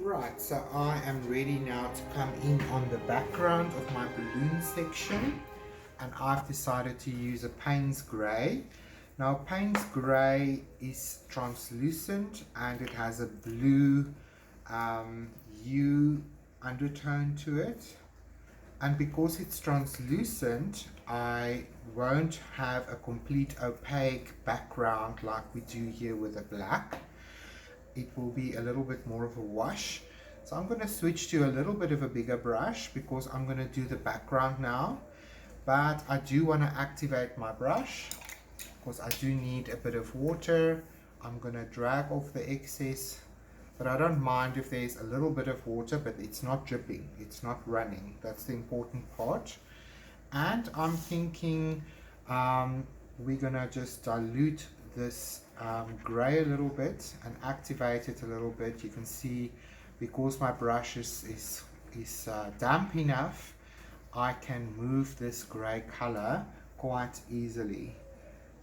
Right, so I am ready now to come in on the background of my balloon section, and I've decided to use a Payne's Grey. Now Payne's Grey is translucent and it has a blue hue undertone to it, and because it's translucent I won't have a complete opaque background like we do here with the black. It will be a little bit more of a wash. So I'm going to switch to a little bit of a bigger brush because I'm going to do the background now. But I do want to activate my brush because I do need a bit of water. I'm going to drag off the excess, but I don't mind if there's a little bit of water, but it's not dripping, it's not running. That's the important part. And I'm thinking we're going to just dilute this grey a little bit and activate it a little bit. You can see because my brush is damp enough, I can move this grey color quite easily.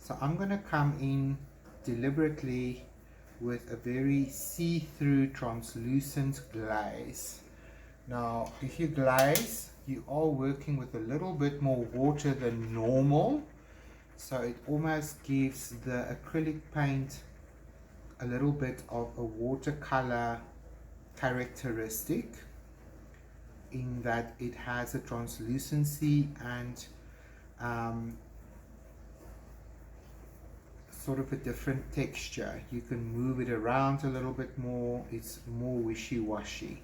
So I'm going to come in deliberately with a very see-through translucent glaze. Now if you glaze, you are working with a little bit more water than normal, so it almost gives the acrylic paint a little bit of a watercolor characteristic in that it has a translucency and sort of a different texture. You can move it around a little bit more, it's more wishy-washy.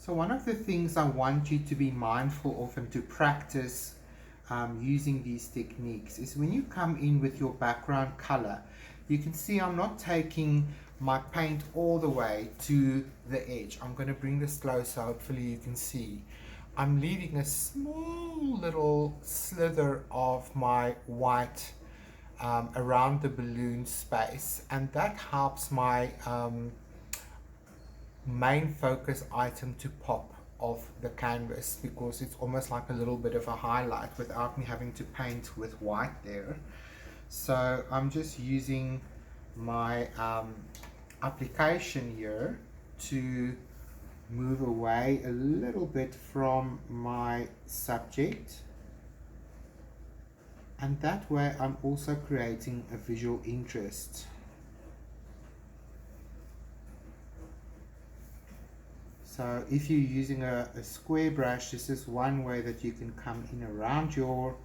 So one of the things I want you to be mindful of and to practice using these techniques is when you come in with your background color, you can see I'm not taking my paint all the way to the edge. I'm going to bring this closer, hopefully you can see. I'm leaving a small little slither of my white around the balloon space, and that helps my main focus item to pop off the canvas because it's almost like a little bit of a highlight without me having to paint with white there. So I'm just using my application here to move away a little bit from my subject, and that way I'm also creating a visual interest. So if you're using a square brush, this is one way that you can come in around your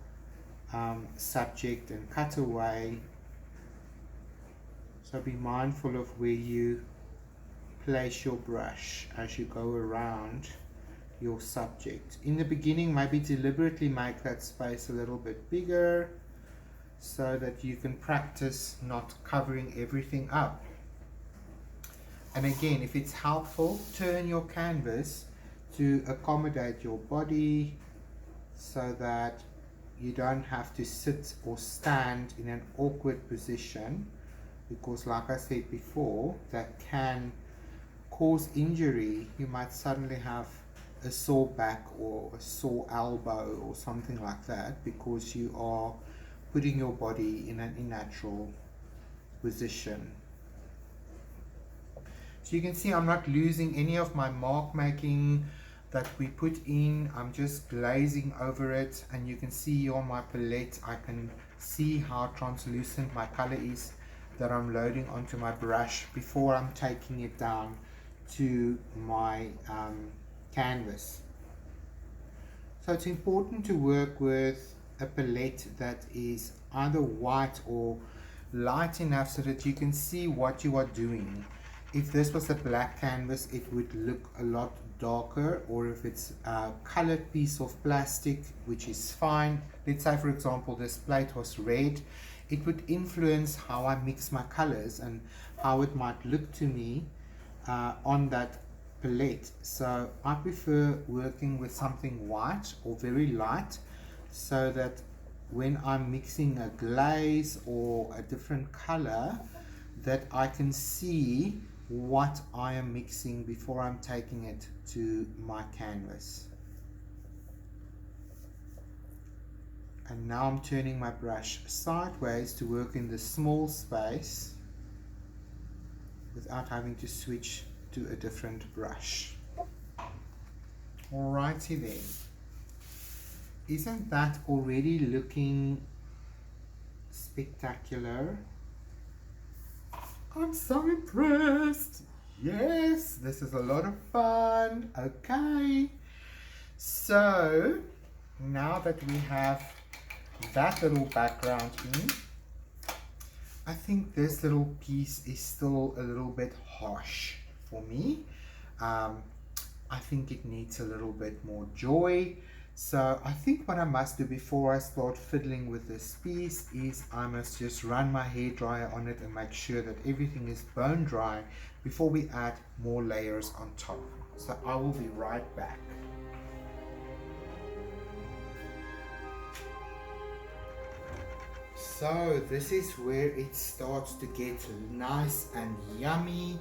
subject and cut away. So be mindful of where you place your brush as you go around your subject. In the beginning, maybe deliberately make that space a little bit bigger so that you can practice not covering everything up. And again, if it's helpful, turn your canvas to accommodate your body so that you don't have to sit or stand in an awkward position, because like I said before, that can cause injury. You might suddenly have a sore back or a sore elbow or something like that because you are putting your body in an unnatural position. So you can see I'm not losing any of my mark making that we put in. I'm just glazing over it, and you can see on my palette I can see how translucent my color is that I'm loading onto my brush before I'm taking it down to my canvas. So it's important to work with a palette that is either white or light enough so that you can see what you are doing. If this was a black canvas, it would look a lot darker, or if it's a colored piece of plastic, which is fine. Let's say for example this plate was red, it would influence how I mix my colors and how it might look to me on that palette. So I prefer working with something white or very light so that when I'm mixing a glaze or a different color, that I can see what I am mixing before I'm taking it to my canvas. And now I'm turning my brush sideways to work in the small space without having to switch to a different brush. Alrighty then. Isn't that already looking spectacular? I'm so impressed. Yes, this is a lot of fun. Okay, so now that we have that little background in, I think this little piece is still a little bit harsh for me. I think it needs a little bit more joy. So I think what I must do before I start fiddling with this piece is I must just run my hairdryer on it and make sure that everything is bone dry before we add more layers on top. So I will be right back. So this is where it starts to get nice and yummy,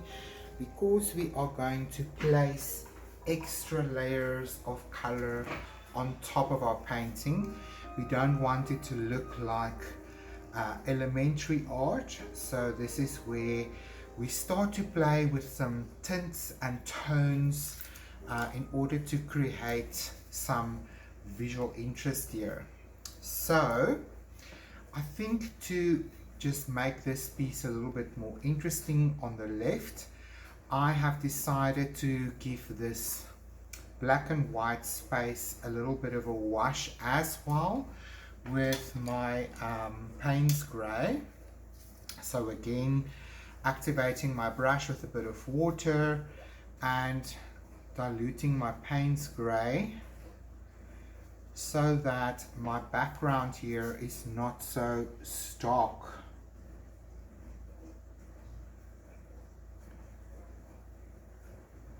because we are going to place extra layers of color on top of our painting. We don't want it to look like elementary art, so this is where we start to play with some tints and tones in order to create some visual interest here. So I think to just make this piece a little bit more interesting on the left, I have decided to give this black and white space a little bit of a wash as well with my Payne's Grey. So again, activating my brush with a bit of water and diluting my Payne's Grey so that my background here is not so stark.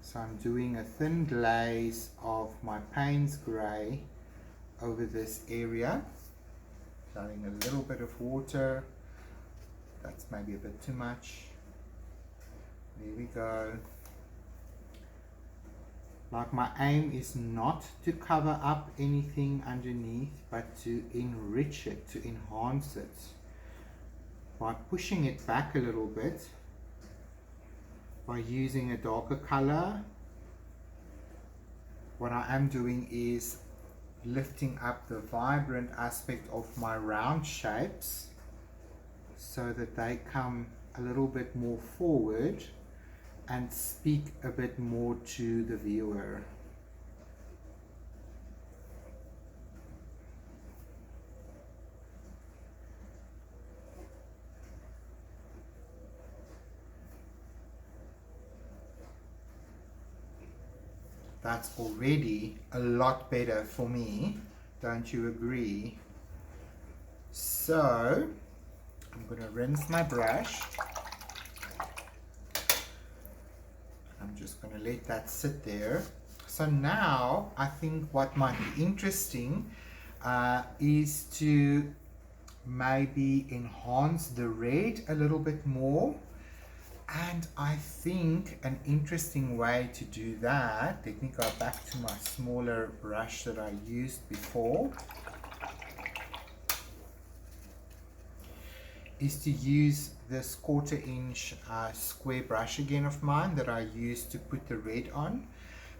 So I'm doing a thin glaze of my Payne's Grey over this area, adding a little bit of water. That's maybe a bit too much. There we go. Like, my aim is not to cover up anything underneath, but to enrich it, to enhance it by pushing it back a little bit, by using a darker color. What I am doing is lifting up the vibrant aspect of my round shapes so that they come a little bit more forward and speak a bit more to the viewer. That's already a lot better for me, don't you agree? So I'm going to rinse my brush. I'm just going to let that sit there. So now I think what might be interesting is to maybe enhance the red a little bit more. And I think an interesting way to do that, let me go back to my smaller brush that I used before, is to use this 1/4 inch square brush again of mine that I used to put the red on.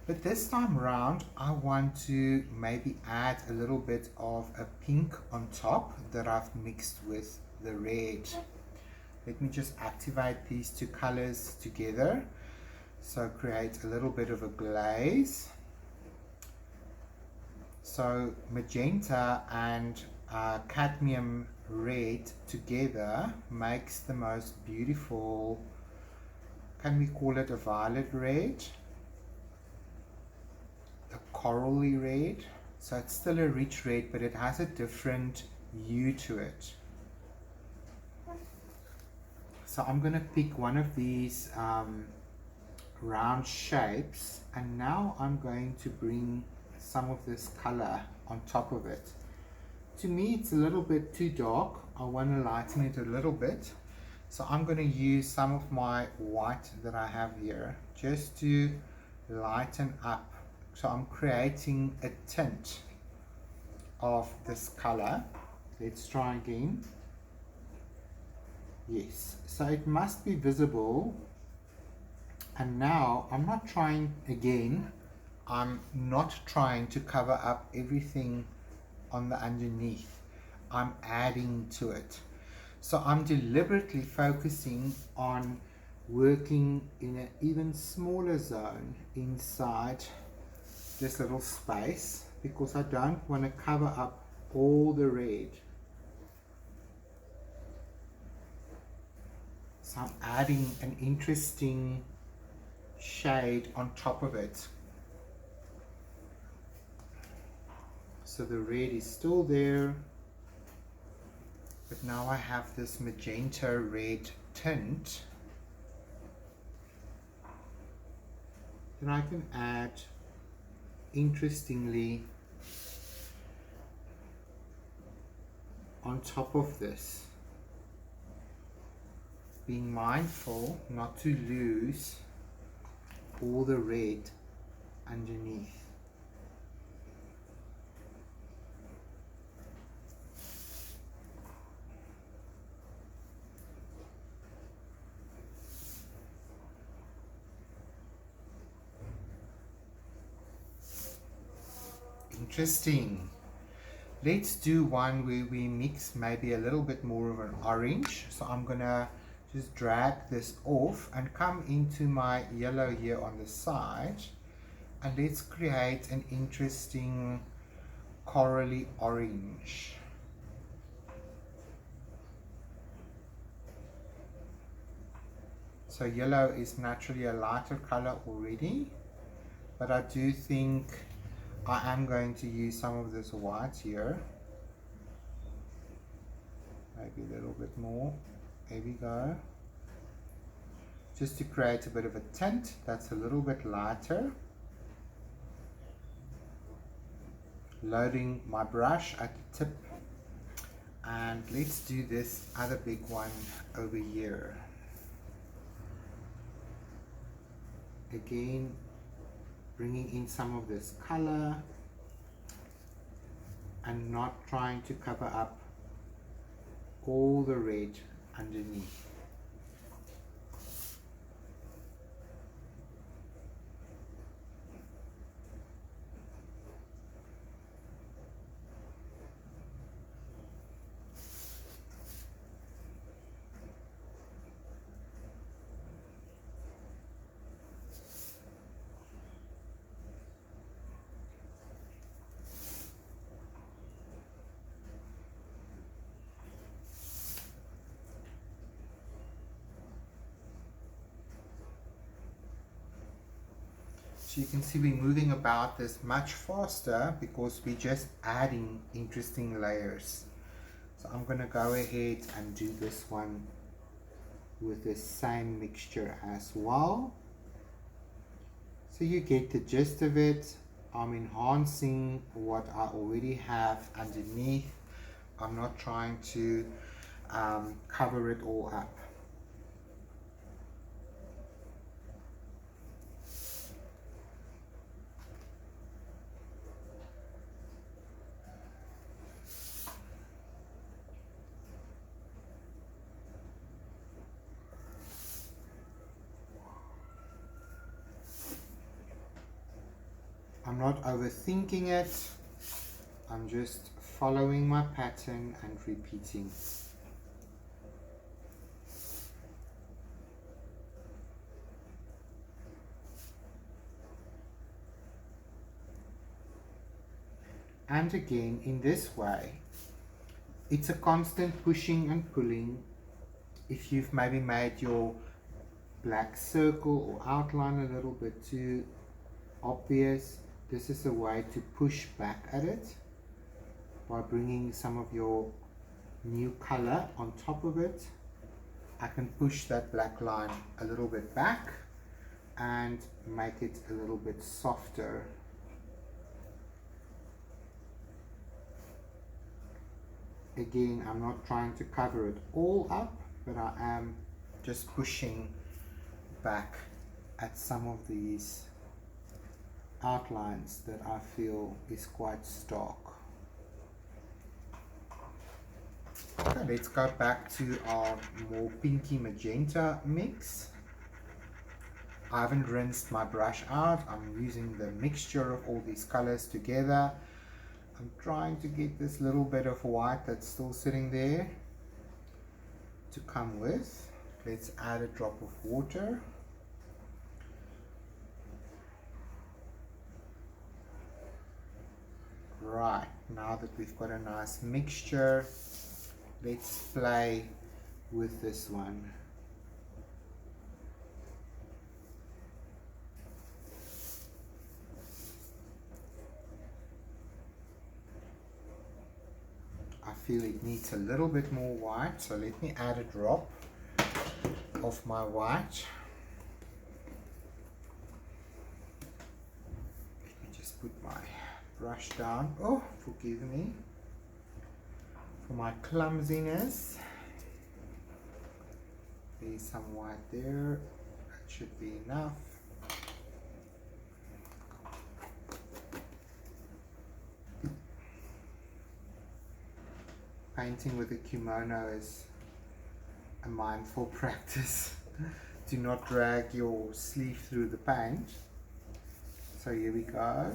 But this time around I want to maybe add a little bit of a pink on top that I've mixed with the red. Let me just activate these two colors together, so create a little bit of a glaze. So magenta and cadmium red together makes the most beautiful, can we call it a violet red? A corally red. So it's still a rich red, but it has a different hue to it. So I'm going to pick one of these round shapes, and now I'm going to bring some of this color on top of it. To me it's a little bit too dark. I want to lighten it a little bit. So I'm going to use some of my white that I have here just to lighten up. So I'm creating a tint of this color. Let's try again. Yes, so it must be visible And now I'm not trying, again, I'm not trying to cover up everything on the underneath. I'm adding to it. So I'm deliberately focusing on working in an even smaller zone inside this little space, because I don't want to cover up all the red. So I'm adding an interesting shade on top of it. So the red is still there, but now I have this magenta red tint that I can add interestingly on top of this, being mindful not to lose all the red underneath. Interesting. Let's do one where we mix maybe a little bit more of an orange. So I'm gonna just drag this off and come into my yellow here on the side, and let's create an interesting corally orange. So yellow is naturally a lighter color already, but I do think I am going to use some of this white here, maybe a little bit more. There we go, just to create a bit of a tint that's a little bit lighter. Loading my brush at the tip, and let's do this other big one over here. Again, bringing in some of this color and not trying to cover up all the red underneath. So you can see we're moving about this much faster because we're just adding interesting layers. So I'm going to go ahead and do this one with the same mixture as well. So you get the gist of it. I'm enhancing what I already have underneath. I'm not trying to cover it all up. I'm not overthinking it, I'm just following my pattern and repeating. And again, in this way, it's a constant pushing and pulling. If you've maybe made your black circle or outline a little bit too obvious, this is a way to push back at it by bringing some of your new color on top of it. I can push that black line a little bit back and make it a little bit softer. Again, I'm not trying to cover it all up, but I am just pushing back at some of these outlines that I feel is quite stark. Okay, let's go back to our more pinky magenta mix. I haven't rinsed my brush out. I'm using the mixture of all these colors together. I'm trying to get this little bit of white that's still sitting there to come with. Let's add a drop of water. Right, now that we've got a nice mixture, let's play with this one. I feel it needs a little bit more white, so let me add a drop of my white. Let me just put my brush down. Oh, forgive me for my clumsiness. There's some white there. That should be enough. Painting with a kimono is a mindful practice. Do not drag your sleeve through the paint. So here we go.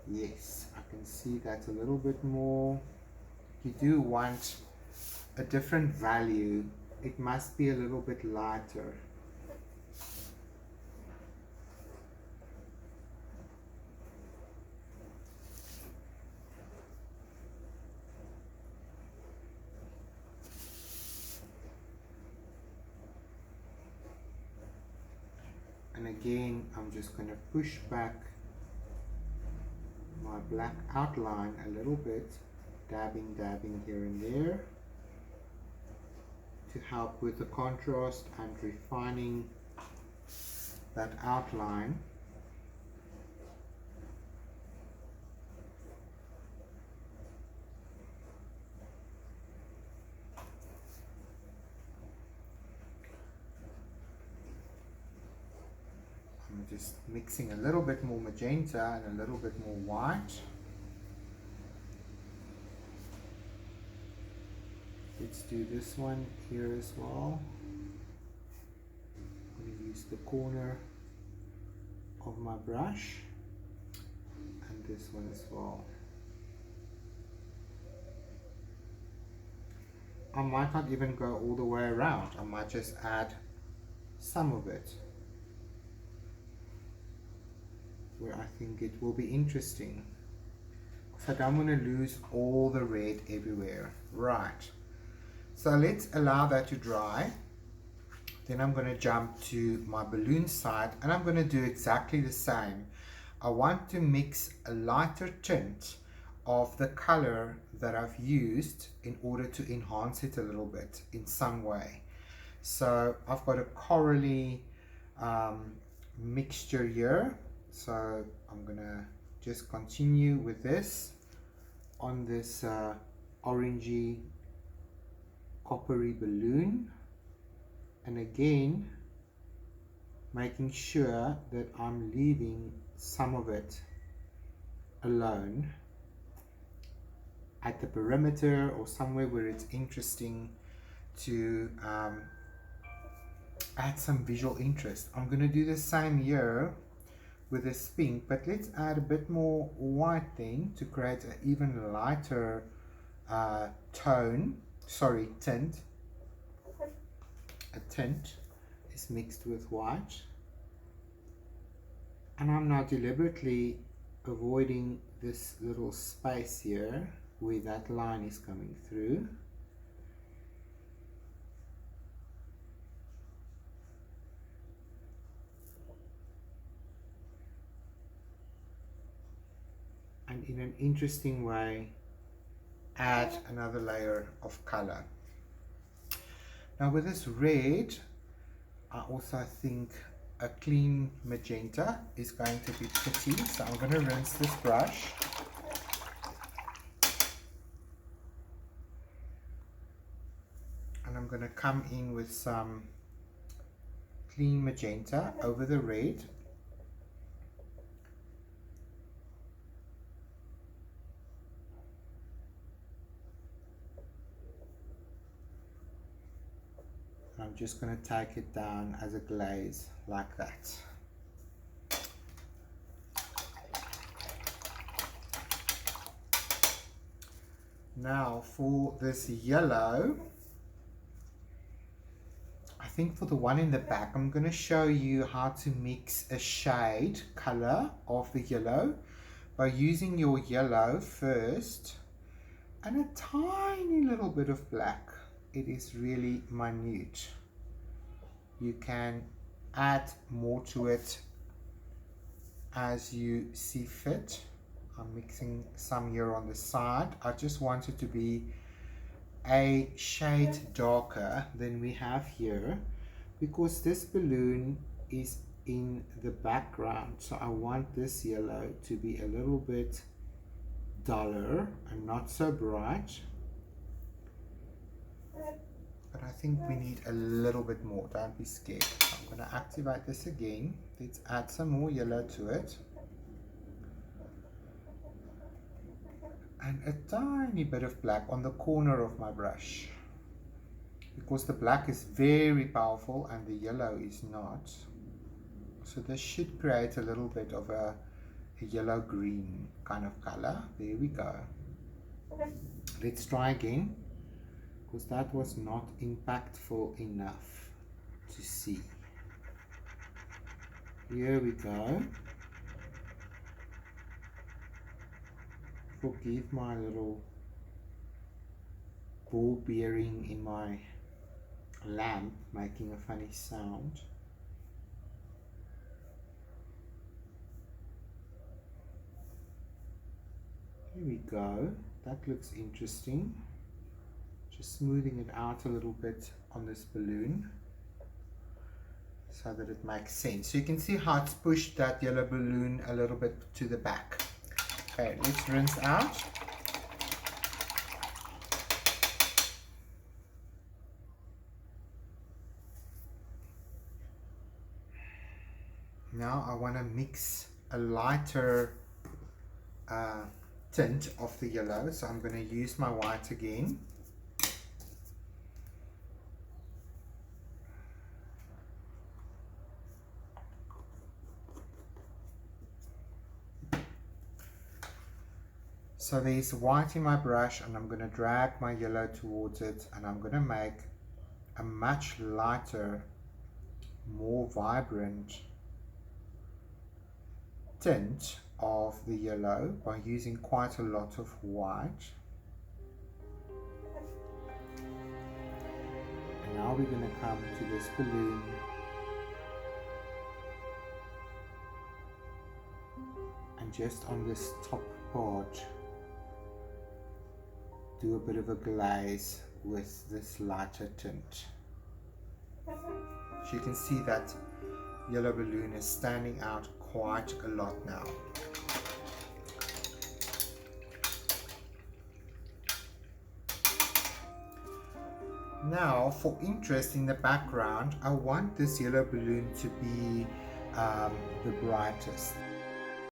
Yes, I can see that a little bit more. You do want a different value. It must be a little bit lighter. And again, I'm just going to push back my black outline a little bit, dabbing here and there to help with the contrast and refining that outline. I'm just mixing a little bit more magenta and a little bit more white. Let's do this one here as well. I'm going to use the corner of my brush and this one as well. I might not even go all the way around. I might just add some of it where I think it will be interesting. So I don't want to lose all the red everywhere. Right. So let's allow that to dry. Then I'm going to jump to my balloon side and I'm going to do exactly the same. I want to mix a lighter tint of the color that I've used in order to enhance it a little bit in some way. So I've got a corally mixture here. So I'm going to just continue with this on this orangey coppery balloon, and again making sure that I'm leaving some of it alone at the perimeter or somewhere where it's interesting to add some visual interest. I'm going to do the same here with this pink, but let's add a bit more white then to create an even lighter tint. A tint is mixed with white, and I'm now deliberately avoiding this little space here where that line is coming through. And in an interesting way add another layer of color. Now with this red, I also think a clean magenta is going to be pretty, so I'm going to rinse this brush. And I'm going to come in with some clean magenta over the red. I'm just going to take it down as a glaze like that. Now for this yellow, I think for the one in the back, I'm going to show you how to mix a shade color of the yellow by using your yellow first and a tiny little bit of black. It is really minute. You can add more to it as you see fit. I'm mixing some here on the side. I just want it to be a shade darker than we have here because this balloon is in the background, so I want this yellow to be a little bit duller and not so bright. But I think we need a little bit more, don't be scared. I'm going to activate this again. Let's add some more yellow to it. And a tiny bit of black on the corner of my brush. Because the black is very powerful and the yellow is not. So this should create a little bit of a yellow-green kind of color. There we go. Let's try again, because that was not impactful enough to see. Here we go. Forgive my little ball bearing in my lamp making a funny sound. Here we go. That looks interesting. Just smoothing it out a little bit on this balloon so that it makes sense. So you can see how it's pushed that yellow balloon a little bit to the back. Okay, let's rinse out. Now I want to mix a lighter tint of the yellow, so I'm going to use my white again. So there's white in my brush and I'm going to drag my yellow towards it, and I'm going to make a much lighter, more vibrant tint of the yellow by using quite a lot of white. And now we're going to come to this balloon and just on this top part do a bit of a glaze with this lighter tint. So you can see that yellow balloon is standing out quite a lot now. Now for interest in the background, I want this yellow balloon to be the brightest.